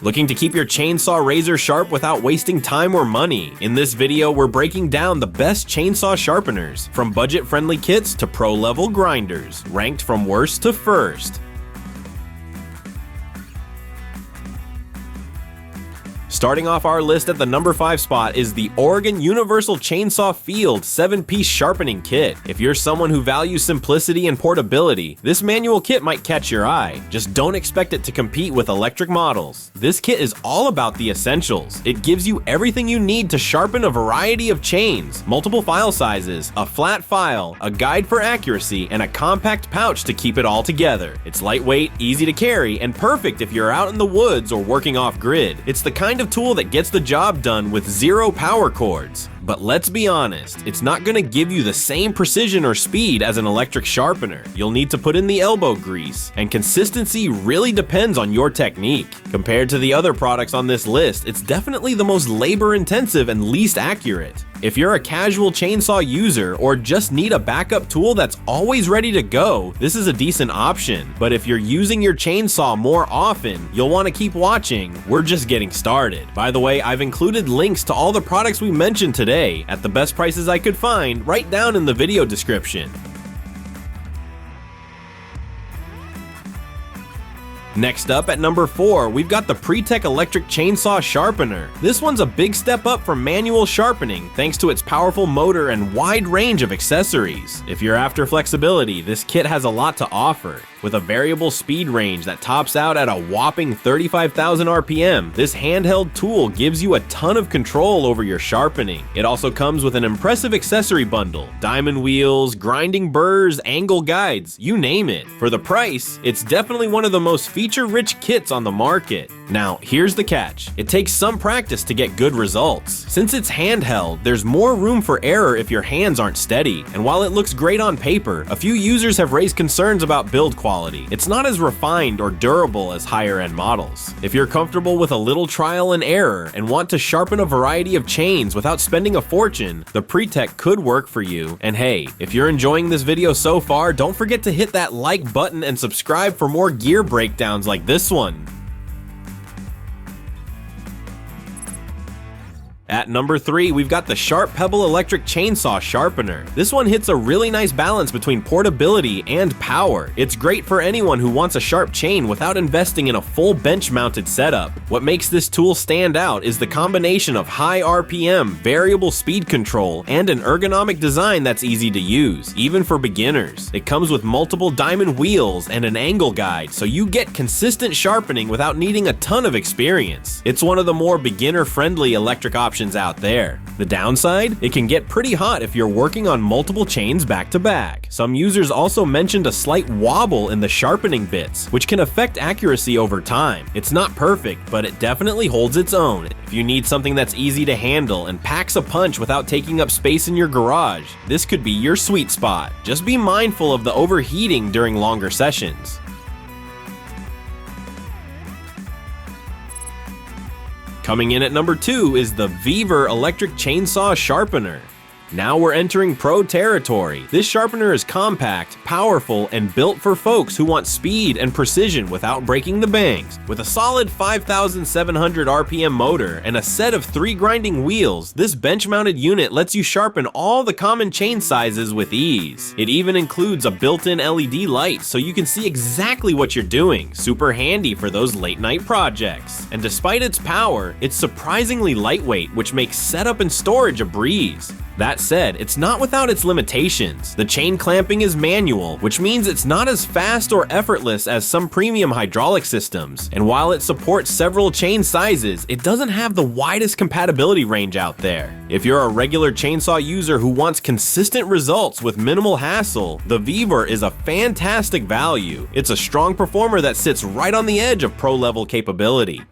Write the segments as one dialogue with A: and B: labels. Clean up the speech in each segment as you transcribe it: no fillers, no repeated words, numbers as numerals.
A: Looking to keep your chainsaw razor sharp without wasting time or money? In this video, we're breaking down the best chainsaw sharpeners, from budget-friendly kits to pro-level grinders, ranked from worst to first. Starting off our list at the number 5 spot is the Oregon Universal Chainsaw Field 7-piece sharpening kit. If you're someone who values simplicity and portability, this manual kit might catch your eye. Just don't expect it to compete with electric models. This kit is all about the essentials. It gives you everything you need to sharpen a variety of chains, multiple file sizes, a flat file, a guide for accuracy, and a compact pouch to keep it all together. It's lightweight, easy to carry, and perfect if you're out in the woods or working off-grid. It's the kind of tool that gets the job done with 0 power cords. But let's be honest, it's not going to give you the same precision or speed as an electric sharpener. You'll need to put in the elbow grease, and consistency really depends on your technique. Compared to the other products on this list, it's definitely the most labor-intensive and least accurate. If you're a casual chainsaw user or just need a backup tool that's always ready to go, this is a decent option. But if you're using your chainsaw more often, you'll want to keep watching. We're just getting started. By the way, I've included links to all the products we mentioned today at the best prices I could find right down in the video description. Next up at number 4, we've got the PRETEC Electric Chainsaw Sharpener. This one's a big step up from manual sharpening thanks to its powerful motor and wide range of accessories. If you're after flexibility, this kit has a lot to offer. With a variable speed range that tops out at a whopping 35,000 RPM, this handheld tool gives you a ton of control over your sharpening. It also comes with an impressive accessory bundle: diamond wheels, grinding burrs, angle guides, you name it. For the price, it's definitely one of the most feature-rich kits on the market. Now, here's the catch. It takes some practice to get good results. Since it's handheld, there's more room for error if your hands aren't steady. And while it looks great on paper, a few users have raised concerns about build quality. It's not as refined or durable as higher-end models. If you're comfortable with a little trial and error and want to sharpen a variety of chains without spending a fortune, the PRETEC could work for you. And hey, if you're enjoying this video so far, don't forget to hit that like button and subscribe for more gear breakdowns like this one. At number 3, we've got the Pebble Electric Chainsaw Sharpener. This one hits a really nice balance between portability and power. It's great for anyone who wants a sharp chain without investing in a full bench-mounted setup. What makes this tool stand out is the combination of high RPM, variable speed control, and an ergonomic design that's easy to use, even for beginners. It comes with multiple diamond wheels and an angle guide, so you get consistent sharpening without needing a ton of experience. It's one of the more beginner-friendly electric options out there. The downside? It can get pretty hot if you're working on multiple chains back to back. Some users also mentioned a slight wobble in the sharpening bits, which can affect accuracy over time. It's not perfect, but it definitely holds its own. If you need something that's easy to handle and packs a punch without taking up space in your garage, this could be your sweet spot. Just be mindful of the overheating during longer sessions. Coming in at number 2 is the VEVOR Electric Chainsaw Sharpener. Now we're entering pro territory. This sharpener is compact, powerful, and built for folks who want speed and precision without breaking the banks. With a solid 5,700 RPM motor and a set of 3 grinding wheels, this bench-mounted unit lets you sharpen all the common chain sizes with ease. It even includes a built-in LED light so you can see exactly what you're doing. Super handy for those late-night projects. And despite its power, it's surprisingly lightweight, which makes setup and storage a breeze. That said, it's not without its limitations. The chain clamping is manual, which means it's not as fast or effortless as some premium hydraulic systems. And while it supports several chain sizes, it doesn't have the widest compatibility range out there. If you're a regular chainsaw user who wants consistent results with minimal hassle, the VEVOR is a fantastic value. It's a strong performer that sits right on the edge of pro-level capability.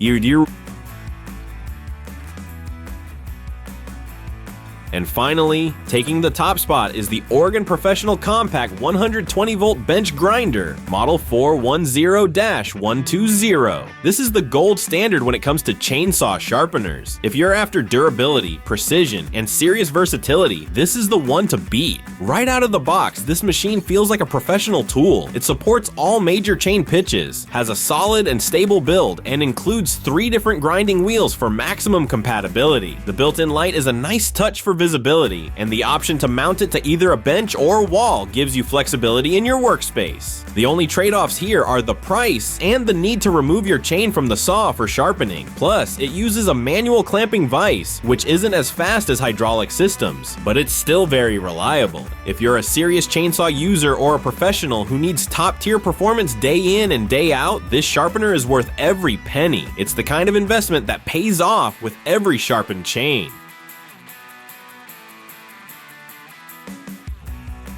A: And finally, taking the top spot is the Oregon Professional Compact 120-volt bench grinder, model 410-120. This is the gold standard when it comes to chainsaw sharpeners. If you're after durability, precision, and serious versatility, this is the one to beat. Right out of the box, this machine feels like a professional tool. It supports all major chain pitches, has a solid and stable build, and includes 3 different grinding wheels for maximum compatibility. The built-in light is a nice touch for visibility, and the option to mount it to either a bench or wall gives you flexibility in your workspace. The only trade-offs here are the price and the need to remove your chain from the saw for sharpening. Plus, it uses a manual clamping vise, which isn't as fast as hydraulic systems, but it's still very reliable. If you're a serious chainsaw user or a professional who needs top-tier performance day in and day out, this sharpener is worth every penny. It's the kind of investment that pays off with every sharpened chain.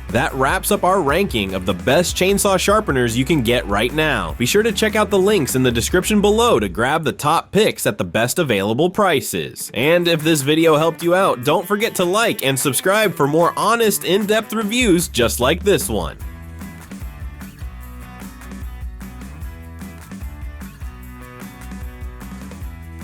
A: That wraps up our ranking of the best chainsaw sharpeners you can get right now. Be sure to check out the links in the description below to grab the top picks at the best available prices. And if this video helped you out, don't forget to like and subscribe for more honest, in-depth reviews just like this one.